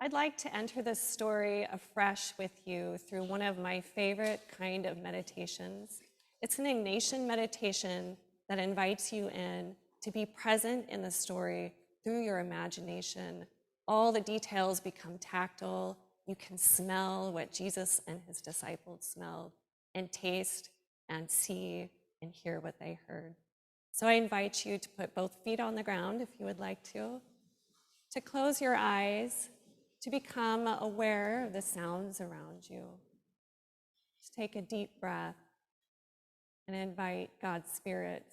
I'd like to enter this story afresh with you through one of my favorite kind of meditations. It's an Ignatian meditation that invites you in to be present in the story through your imagination. All the details become tactile. You can smell what Jesus and his disciples smelled, and taste and see and hear what they heard. So I invite you to put both feet on the ground if you would like to close your eyes, to become aware of the sounds around you. Just take a deep breath and invite God's Spirit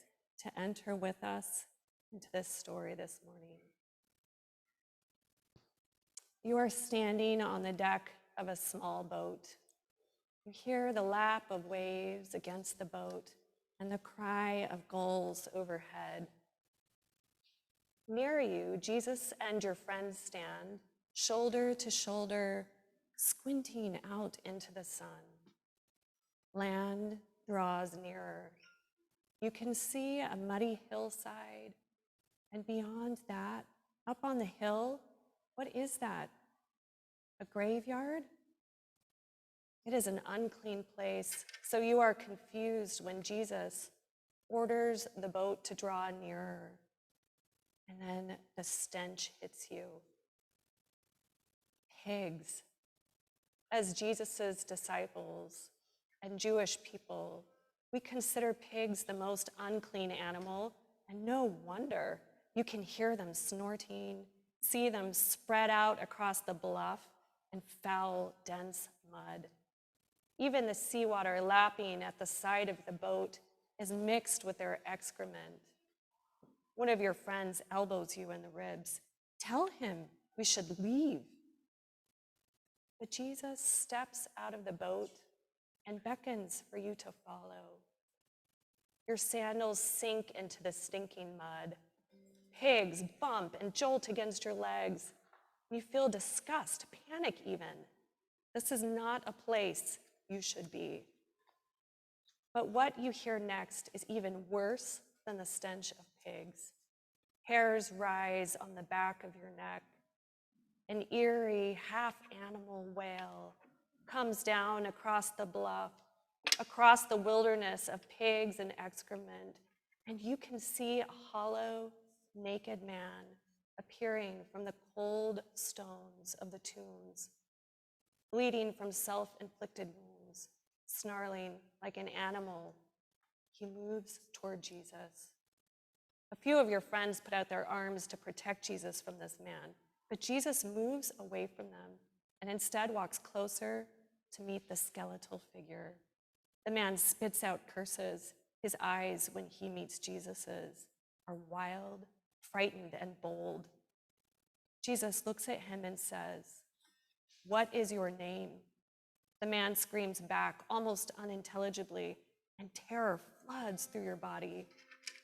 to enter with us into this story this morning. You are standing on the deck of a small boat. You hear the lap of waves against the boat and the cry of gulls overhead. Near you, Jesus and your friends stand, shoulder to shoulder, squinting out into the sun. Land draws nearer. You can see a muddy hillside, and beyond that, up on the hill, what is that? A graveyard? It is an unclean place, so you are confused when Jesus orders the boat to draw nearer, and then the stench hits you. Pigs. As Jesus's disciples and Jewish people, we consider pigs the most unclean animal, and no wonder. You can hear them snorting, see them spread out across the bluff in foul, dense mud. Even the seawater lapping at the side of the boat is mixed with their excrement. One of your friends elbows you in the ribs. Tell him we should leave. But Jesus steps out of the boat and beckons for you to follow. Your sandals sink into the stinking mud. Pigs bump and jolt against your legs. You feel disgust, panic even. This is not a place you should be. But what you hear next is even worse than the stench of pigs. Hairs rise on the back of your neck. An eerie, half-animal wail comes down across the bluff, across the wilderness of pigs and excrement, and you can see a hollow, naked man appearing from the cold stones of the tombs, bleeding from self-inflicted wounds, snarling like an animal. He moves toward Jesus. A few of your friends put out their arms to protect Jesus from this man, but Jesus moves away from them and instead walks closer to meet the skeletal figure. The man spits out curses. His eyes, when he meets Jesus's, are wild, frightened, and bold. Jesus looks at him and says, "What is your name?" The man screams back, almost unintelligibly, and terror floods through your body.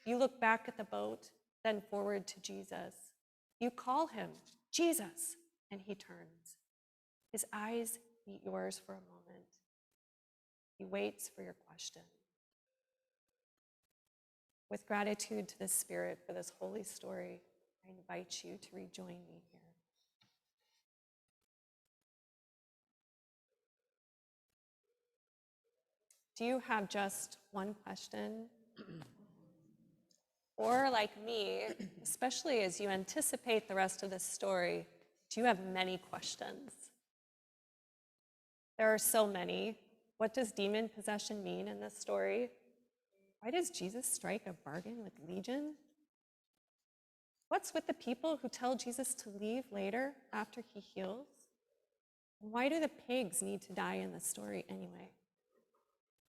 You look back at the boat, then forward to Jesus. You call him, "Jesus," and he turns. His eyes meet yours for a moment. He waits for your question. With gratitude to the Spirit for this holy story, I invite you to rejoin me here. Do you have just one question? Or like me, especially as you anticipate the rest of this story, do you have many questions? There are so many. What does demon possession mean in this story? Why does Jesus strike a bargain with Legion? What's with the people who tell Jesus to leave later after he heals? And why do the pigs need to die in this story anyway?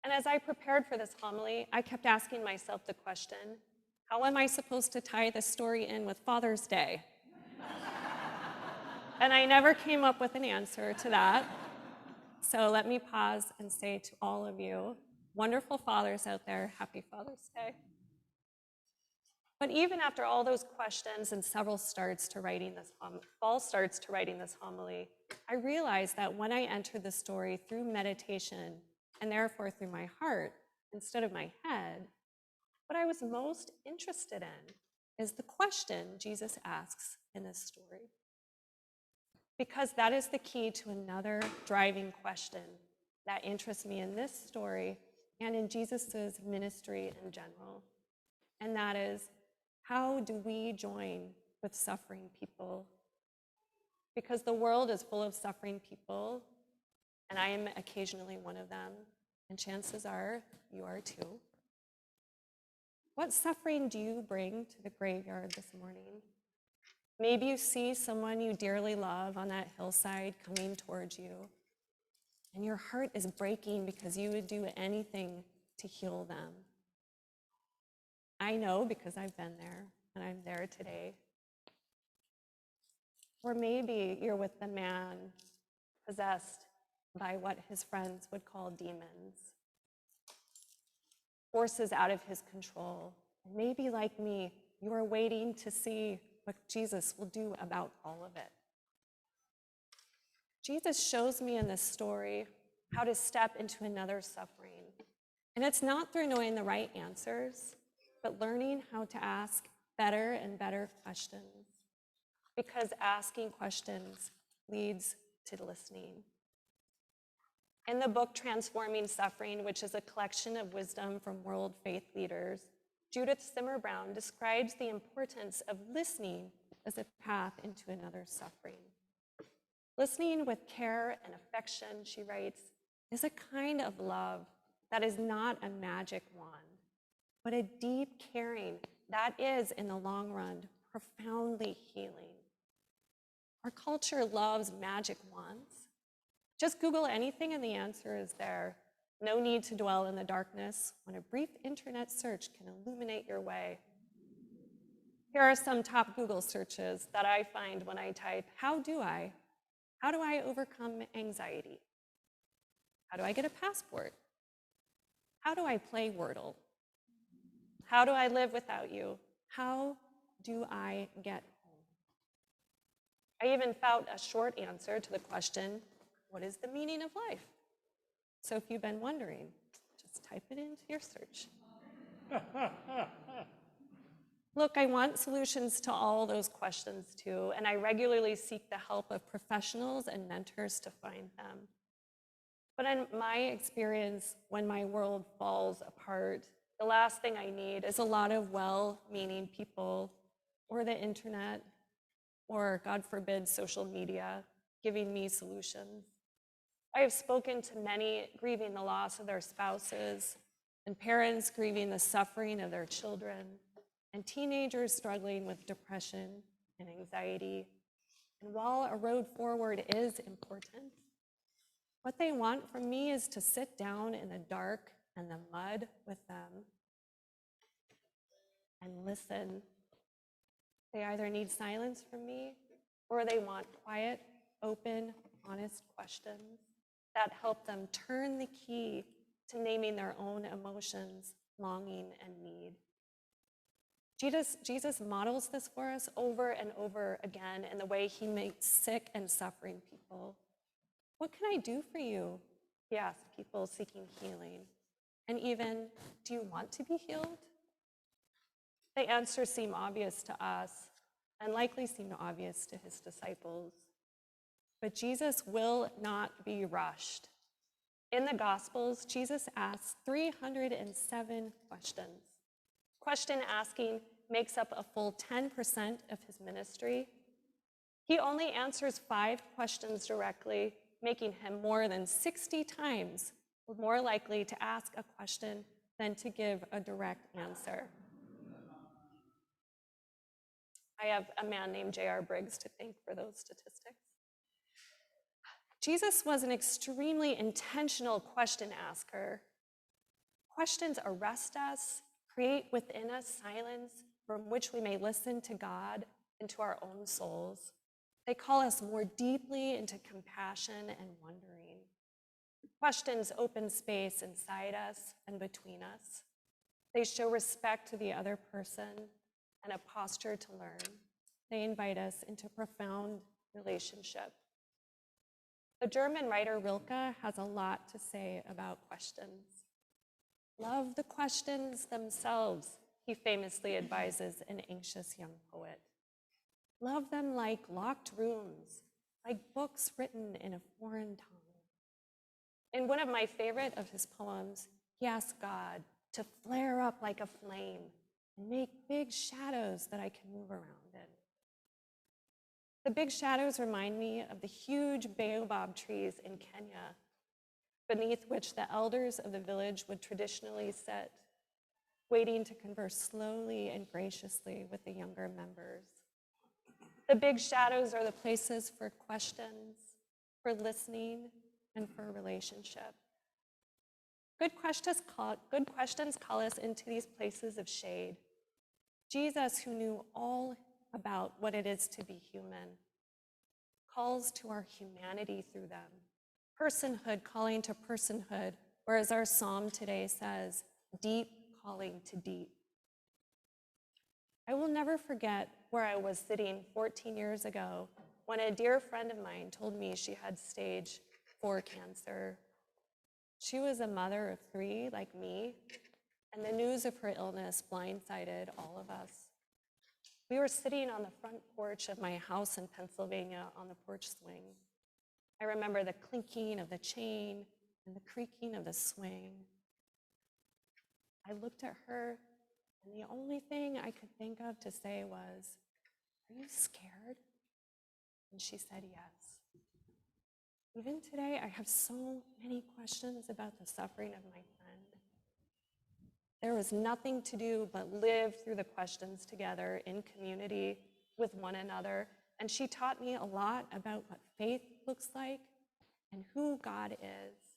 And as I prepared for this homily, I kept asking myself the question, how am I supposed to tie this story in with Father's Day? And I never came up with an answer to that. So let me pause and say to all of you, wonderful fathers out there, happy Father's Day. But even after all those questions and several false starts to writing this homily, I realized that when I entered the story through meditation, and therefore through my heart instead of my head, what I was most interested in is the question Jesus asks in this story. because that is the key to another driving question that interests me in this story and in Jesus's ministry in general. And that is, how do we join with suffering people? Because the world is full of suffering people, and I am occasionally one of them, and chances are you are too. What suffering do you bring to the graveyard this morning? Maybe you see someone you dearly love on that hillside coming towards you, and your heart is breaking because you would do anything to heal them. I know because I've been there, and I'm there today. Or maybe you're with the man possessed by what his friends would call demons, forces out of his control. And maybe, like me, you are waiting to see what Jesus will do about all of it. Jesus shows me in this story how to step into another suffering. And it's not through knowing the right answers, but learning how to ask better and better questions. Because asking questions leads to listening. In the book Transforming Suffering, which is a collection of wisdom from world faith leaders, Judith Simmer Brown describes the importance of listening as a path into another suffering. Listening with care and affection, she writes, is a kind of love that is not a magic wand, but a deep caring that is, in the long run, profoundly healing. Our culture loves magic wands. Just Google anything and the answer is there. No need to dwell in the darkness when a brief internet search can illuminate your way. Here are some top Google searches that I find when I type, how do I overcome anxiety? How do I get a passport? How do I play Wordle? How do I live without you? How do I get home? I even found a short answer to the question, what is the meaning of life? So if you've been wondering, just type it into your search. Look, I want solutions to all those questions too, and I regularly seek the help of professionals and mentors to find them. But in my experience, when my world falls apart, the last thing I need is a lot of well-meaning people or the internet or, God forbid, social media giving me solutions. I have spoken to many grieving the loss of their spouses, and parents grieving the suffering of their children, and teenagers struggling with depression and anxiety. And while a road forward is important, what they want from me is to sit down in the dark and the mud with them and listen. They either need silence from me or they want quiet, open, honest questions that help them turn the key to naming their own emotions, longing, and need. Jesus models this for us over and over again in the way he meets sick and suffering people. What can I do for you? He asks people seeking healing. And even, do you want to be healed? The answers seem obvious to us and likely seem obvious to his disciples. But Jesus will not be rushed. In the Gospels, Jesus asks 307 questions. Question asking makes up a full 10% of his ministry. He only answers 5 questions directly, making him more than 60 times more likely to ask a question than to give a direct answer. I have a man named J.R. Briggs to thank for those statistics. Jesus was an extremely intentional question asker. Questions arrest us, create within us silence from which we may listen to God and to our own souls. They call us more deeply into compassion and wondering. Questions open space inside us and between us. They show respect to the other person and a posture to learn. They invite us into profound relationship. The German writer Rilke has a lot to say about questions. Love the questions themselves, he famously advises an anxious young poet. Love them like locked rooms, like books written in a foreign tongue. In one of my favorite of his poems, he asked God to flare up like a flame and make big shadows that I can move around in. The big shadows remind me of the huge baobab trees in Kenya, beneath which the elders of the village would traditionally sit, waiting to converse slowly and graciously with the younger members. The big shadows are the places for questions, for listening, and for relationship. Good questions call us into these places of shade. Jesus, who knew all about what it is to be human, calls to our humanity through them. Personhood calling to personhood, or as our psalm today says, deep calling to deep. I will never forget where I was sitting 14 years ago when a dear friend of mine told me she had stage 4 cancer. She was a mother of 3 like me, and the news of her illness blindsided all of us. We were sitting on the front porch of my house in Pennsylvania on the porch swing. I remember the clinking of the chain and the creaking of the swing. I looked at her, and the only thing I could think of to say was, "Are you scared?" And she said yes. Even today, I have so many questions about the suffering of my friend. There was nothing to do but live through the questions together in community with one another, and she taught me a lot about what faith looks like and who God is.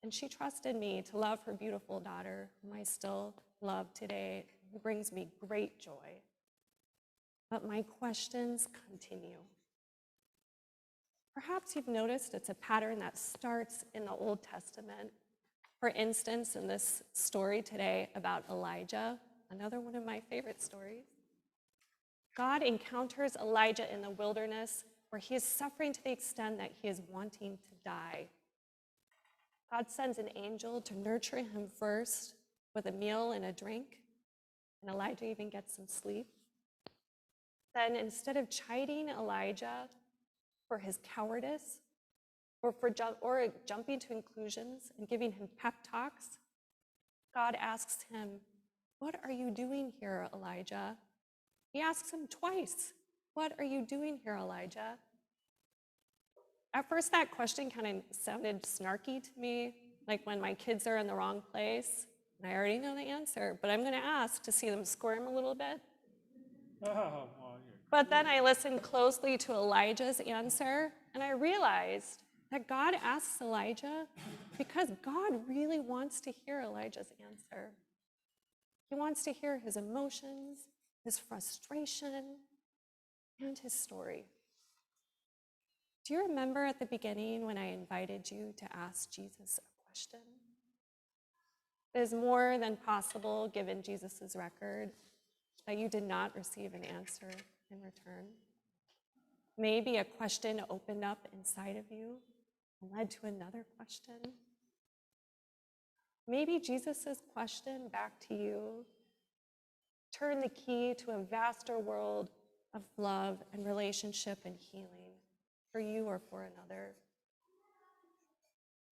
And she trusted me to love her beautiful daughter, whom I still love today, who brings me great joy. But my questions continue. Perhaps you've noticed it's a pattern that starts in the Old Testament. For instance, in this story today about Elijah, another one of my favorite stories, God encounters Elijah in the wilderness where he is suffering to the extent that he is wanting to die. God sends an angel to nurture him first with a meal and a drink, and Elijah even gets some sleep. Then instead of chiding Elijah for his cowardice or jumping to conclusions and giving him pep talks, God asks him, "What are you doing here, Elijah?" He asks him twice, "What are you doing here, Elijah?" At first, that question kind of sounded snarky to me, like when my kids are in the wrong place, and I already know the answer, but I'm going to ask to see them squirm a little bit. But then I listened closely to Elijah's answer, and I realized that God asks Elijah because God really wants to hear Elijah's answer. He wants to hear his emotions, his frustration, and his story. Do you remember at the beginning when I invited you to ask Jesus a question? It is more than possible, given Jesus' record, that you did not receive an answer in return. Maybe a question opened up inside of you and led to another question. Maybe Jesus' question back to you turned the key to a vaster world of love and relationship and healing for you or for another.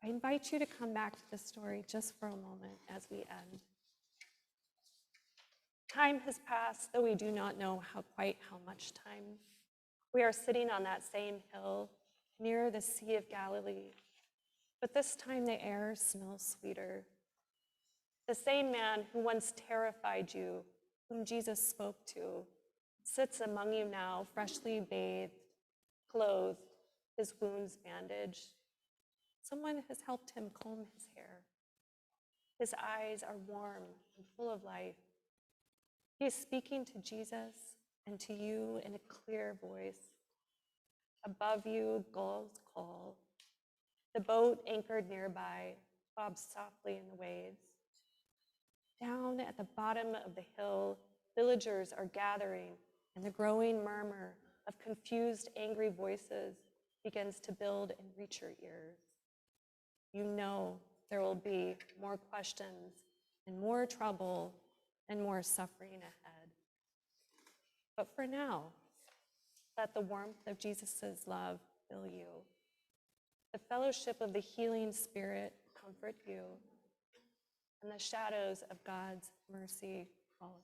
I invite you to come back to the story just for a moment as we end. Time has passed, though we do not know quite how much time. We are sitting on that same hill near the Sea of Galilee, but this time the air smells sweeter. The same man who once terrified you, whom Jesus spoke to, sits among you now, freshly bathed, clothed, his wounds bandaged. Someone has helped him comb his hair. His eyes are warm and full of life. He is speaking to Jesus and to you in a clear voice. Above you, gulls call. The boat anchored nearby bobs softly in the waves. Down at the bottom of the hill, villagers are gathering, and the growing murmur of confused, angry voices begins to build and reach your ears. You know there will be more questions and more trouble and more suffering ahead. But for now, Let the warmth of Jesus' love fill you. The fellowship of the healing Spirit comfort you. And the shadows of God's mercy fall